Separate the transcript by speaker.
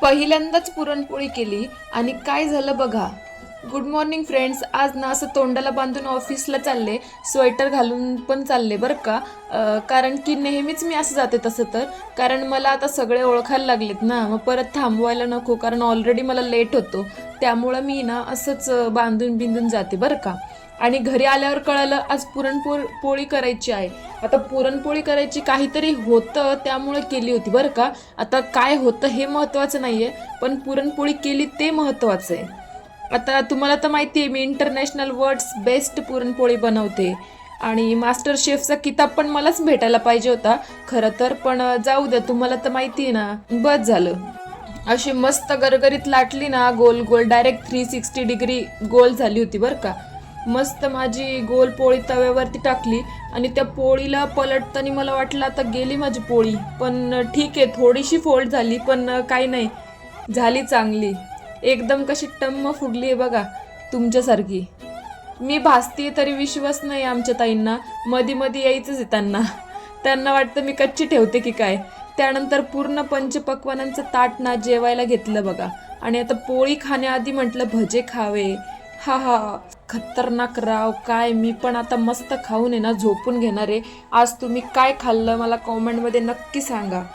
Speaker 1: पहिल्यांदाच पुरणपोळी केली आणि काय झालं बघा. Good morning friends. आज ना असं तोंडाला बांधून ऑफिसला चालले, स्वेटर घालून पण चालले बरं का. कारण की नेहमीच मी असं जाते तसं तर, कारण मला आता सगळे ओळखायला लागलेत ना, मग परत थांबवायला नको, कारण ऑलरेडी मला लेट होतो. त्यामुळं मी ना असंच बांधून बिंदून जाते बरं का. आणि घरी आल्यावर कळालं आज पोळी करायची आहे. आता पुरणपोळी करायची काहीतरी होतं त्यामुळे केली होती बरं का. आता काय होतं हे महत्त्वाचं नाहीये, पण पुरणपोळी केली ते महत्त्वाचं आहे. आता तुम्हाला तर माहिती आहे मी इंटरनॅशनल वर्ल्ड्स बेस्ट पुरणपोळी बनवते आणि मास्टर शेफचा किताब पण मलाच भेटायला पाहिजे होता खरं तर, पण जाऊ द्या, तुम्हाला तर माहिती आहे ना, बस झालं. अशी मस्त गरगरीत लाटली ना, गोल गोल डायरेक्ट 360 डिग्री गोल झाली होती बरं का. मस्त माझी गोल पोळी तव्यावरती टाकली आणि त्या पोळीला पलटताना मला वाटलं आता गेली माझी पोळी, पण ठीक आहे, थोडीशी फोल्ड झाली पण काही नाही, झाली चांगली. एकदम कशी टम्म फुगली आहे बघा, तुमच्यासारखी. मी भासतीये तरी विश्वास नाही आमच्या ताईंना. मधी मधी यायचंच आहे त्यांना. त्यांना वाटतं मी कच्ची ठेवते की काय. त्यानंतर पूर्ण पंचपक्वानांचं ताट ना जेवायला घेतलं बघा. आणि आता पोळी खाण्याआधी म्हटलं भजे खावे. हा हा, खतरनाक राव. काय मी पण आता मस्त खाऊन आहे ना झोपून घेणार आहे. आज तुम्ही काय खाल्लं मला कॉमेंटमध्ये नक्की सांगा.